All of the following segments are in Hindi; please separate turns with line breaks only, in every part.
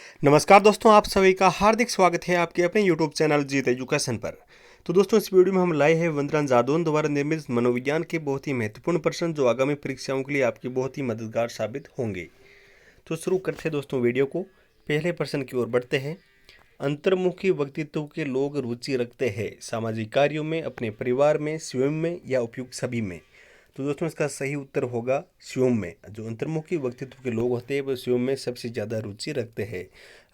नमस्कार दोस्तों, आप सभी का हार्दिक स्वागत है आपके अपने YouTube चैनल जीत एजुकेशन पर। तो दोस्तों, इस वीडियो में हम लाए हैं वंदना जादौन द्वारा निर्मित मनोविज्ञान के बहुत ही महत्वपूर्ण प्रश्न जो आगामी परीक्षाओं के लिए आपकी बहुत ही मददगार साबित होंगे। तो शुरू करते हैं दोस्तों वीडियो को। पहले प्रश्न की ओर बढ़ते हैं। अंतर्मुखी व्यक्तित्व के लोग रुचि रखते हैं सामाजिक कार्यों में, अपने परिवार में, स्वयं में या उपयुक्त सभी में। तो दोस्तों, इसका सही उत्तर होगा स्वयं में। जो अंतर्मुखी व्यक्तित्व के लोग होते हैं वो स्वयं में सबसे ज़्यादा रुचि रखते हैं।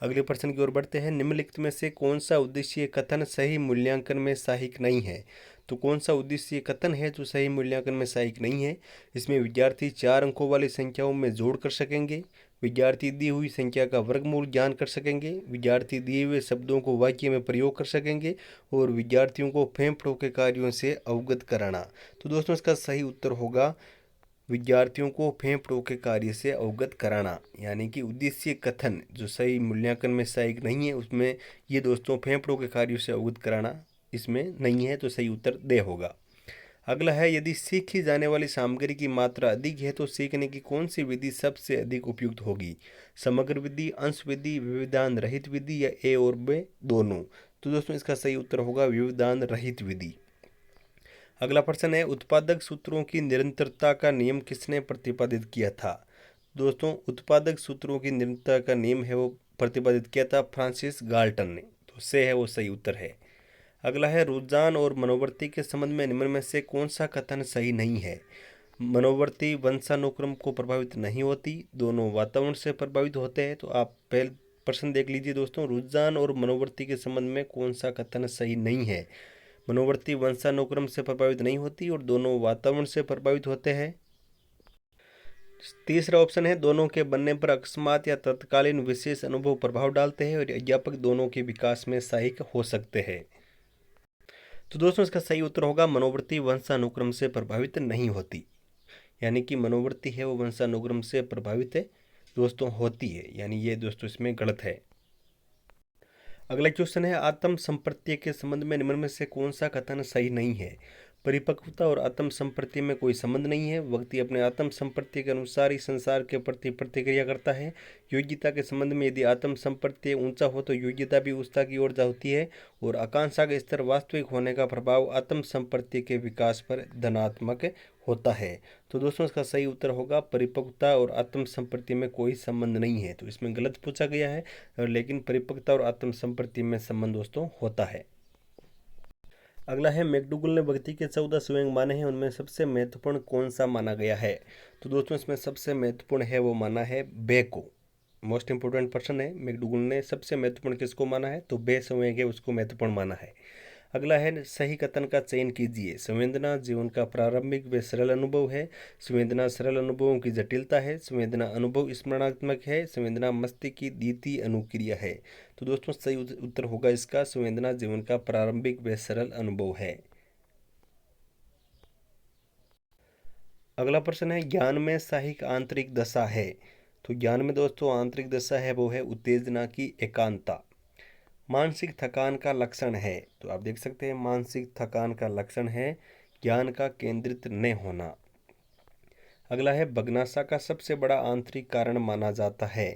अगले प्रश्न की ओर बढ़ते हैं। निम्नलिखित में से कौन सा उद्देश्य कथन सही मूल्यांकन में सहायक नहीं है? तो कौन सा उद्देश्य कथन है जो सही मूल्यांकन में सहायक नहीं है? इसमें विद्यार्थी 4 अंकों वाली संख्याओं में जोड़ कर सकेंगे, विद्यार्थी दी हुई संख्या का वर्गमूल ज्ञान कर सकेंगे, विद्यार्थी दिए हुए शब्दों को वाक्य में प्रयोग कर सकेंगे और विद्यार्थियों को फेंफड़ों के कार्यों से अवगत कराना। तो दोस्तों, इसका सही उत्तर होगा विद्यार्थियों को फेंफड़ों के कार्य से अवगत कराना। यानी कि उद्देश्य कथन जो सही मूल्यांकन में सहायक नहीं है उसमें ये दोस्तों फेंफड़ों के कार्यों से अवगत कराना इसमें नहीं है, तो सही उत्तर दे होगा। अगला है, यदि सीखी जाने वाली सामग्री की मात्रा अधिक है तो सीखने की कौन सी विधि सबसे अधिक उपयुक्त होगी? समग्र विधि, अंश विधि, व्यवधान रहित विधि या ए और बी दोनों? तो दोस्तों, इसका सही उत्तर होगा व्यवधान रहित विधि। अगला प्रश्न है, उत्पादक सूत्रों की निरंतरता का नियम किसने प्रतिपादित किया था? दोस्तों, उत्पादक सूत्रों की निरंतरता का नियम है वो प्रतिपादित किया था फ्रांसिस गाल्टन ने। तो से है वो सही उत्तर है। अगला है, रुझान और मनोवृत्ति के संबंध में निम्न में से कौन सा कथन सही नहीं है? मनोवृत्ति वंशानुक्रम को प्रभावित नहीं होती, दोनों वातावरण से प्रभावित होते हैं। तो आप पहले प्रश्न देख लीजिए दोस्तों, रुझान और मनोवृत्ति के संबंध में कौन सा कथन सही नहीं है? मनोवृत्ति वंशानुक्रम से प्रभावित नहीं होती और दोनों वातावरण से प्रभावित होते हैं। तीसरा ऑप्शन है, दोनों के बनने पर अकस्मात या तत्कालीन विशेष अनुभव प्रभाव डालते हैं और अध्यापक दोनों के विकास में सहायक हो सकते हैं। तो दोस्तों, इसका सही उत्तर होगा मनोवृत्ति वंशानुक्रम से प्रभावित नहीं होती। यानी कि मनोवृत्ति है वो वंशानुक्रम से प्रभावित है दोस्तों होती है, यानी ये दोस्तों इसमें गलत है। अगला क्वेश्चन है, आत्म संप्रत्यय के संबंध में निम्न में से कौन सा कथन सही नहीं है? परिपक्वता और आत्म संप्रत्यय में कोई संबंध नहीं है, व्यक्ति अपने आत्म संप्रत्यय के अनुसार ही संसार के प्रति प्रतिक्रिया करता है। योग्यता के संबंध में यदि आत्म संप्रत्यय ऊंचा हो तो योग्यता भी उच्चता की ओर होती है और आकांक्षा का स्तर वास्तविक होने का प्रभाव आत्म संप्रत्यय के विकास पर धनात्मक होता है। तो दोस्तों, इसका सही उत्तर होगा परिपक्वता और आत्म संप्रत्यय में कोई संबंध नहीं है। तो इसमें गलत पूछा गया है, लेकिन परिपक्वता और आत्म संप्रत्यय में संबंध दोस्तों होता है। अगला है, मैकडूगल ने व्यक्ति के 14 स्वयं माने हैं, उनमें सबसे महत्वपूर्ण कौन सा माना गया है? तो दोस्तों, इसमें सबसे महत्वपूर्ण है वो माना है बे को। मोस्ट इंपोर्टेंट प्रश्न है, मैकडूगल ने सबसे महत्वपूर्ण किसको माना है? तो बे संवेग है उसको महत्वपूर्ण माना है। अगला है, सही कथन का चयन कीजिए। संवेदना जीवन का प्रारंभिक व सरल अनुभव है, संवेदना सरल अनुभवों की जटिलता है, संवेदना अनुभव स्मरणात्मक है, संवेदना मस्तिष्क की द्वितीय अनुक्रिया है। तो दोस्तों, सही उत्तर होगा इसका संवेदना जीवन का प्रारंभिक व सरल अनुभव है। अगला प्रश्न है, ज्ञान में सहायक आंतरिक दशा है। तो ज्ञान में दोस्तों आंतरिक दशा है वो है उत्तेजना की एकांतता। मानसिक थकान का लक्षण है, तो आप देख सकते हैं मानसिक थकान का लक्षण है ज्ञान का केंद्रित न होना। अगला है, बगनासा का सबसे बड़ा आंतरिक कारण माना जाता है।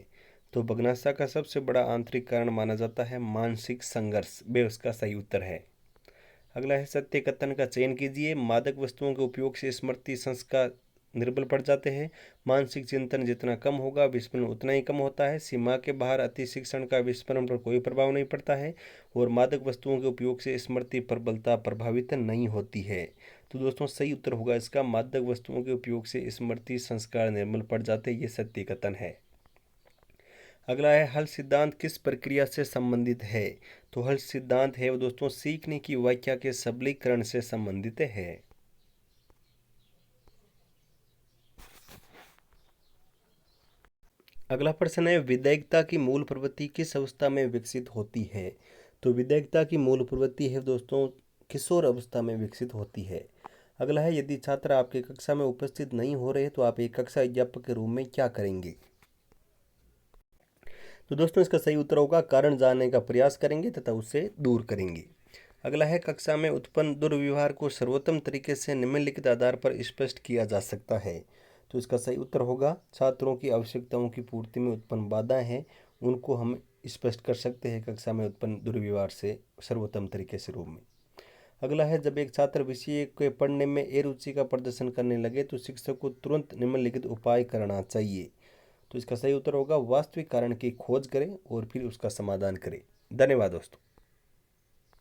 तो बगनासा का सबसे बड़ा आंतरिक कारण माना जाता है मानसिक संघर्ष। वे उसका सही उत्तर है। अगला है, सत्य कथन का चयन कीजिए। मादक वस्तुओं के उपयोग से स्मृति संस्कार निर्बल पड़ जाते हैं, मानसिक चिंतन जितना कम होगा विस्मरण उतना ही कम होता है, सीमा के बाहर अति शिक्षण का विस्मरण पर कोई प्रभाव नहीं पड़ता है और मादक वस्तुओं के उपयोग से स्मृति प्रबलता प्रभावित नहीं होती है। तो दोस्तों, सही उत्तर होगा इसका मादक वस्तुओं के उपयोग से स्मृति संस्कार निर्मल पड़ जाते हैं, ये सत्य कथन है। अगला है, हल सिद्धांत किस प्रक्रिया से संबंधित है? तो हल सिद्धांत है वो दोस्तों सीखने की व्याख्या के सबलीकरण से संबंधित है। अगला प्रश्न है, विधेयकता की मूल प्रवृत्ति किस अवस्था में विकसित होती है? तो विधेयकता की मूल प्रवृत्ति है दोस्तों किशोर अवस्था में विकसित होती है। अगला है, यदि छात्र आपकी कक्षा में उपस्थित नहीं हो रहे तो आप एक कक्षा अध्यापक के रूप में क्या करेंगे? तो दोस्तों, इसका सही उत्तर होगा कारण जानने का प्रयास करेंगे तथा उससे दूर करेंगे। अगला है, कक्षा में उत्पन्न दुर्व्यवहार को सर्वोत्तम तरीके से निम्नलिखित आधार पर स्पष्ट किया जा सकता है। तो इसका सही उत्तर होगा छात्रों की आवश्यकताओं की पूर्ति में उत्पन्न बाधाएं हैं उनको हम स्पष्ट कर सकते हैं कक्षा में उत्पन्न दुर्व्यवहार से सर्वोत्तम तरीके से रूप में। अगला है, जब एक छात्र विषय के पढ़ने में अरुचि का प्रदर्शन करने लगे तो शिक्षक को तुरंत निम्नलिखित उपाय करना चाहिए। तो इसका सही उत्तर होगा वास्तविक कारण की खोज करें और फिर उसका समाधान करें। धन्यवाद दोस्तों।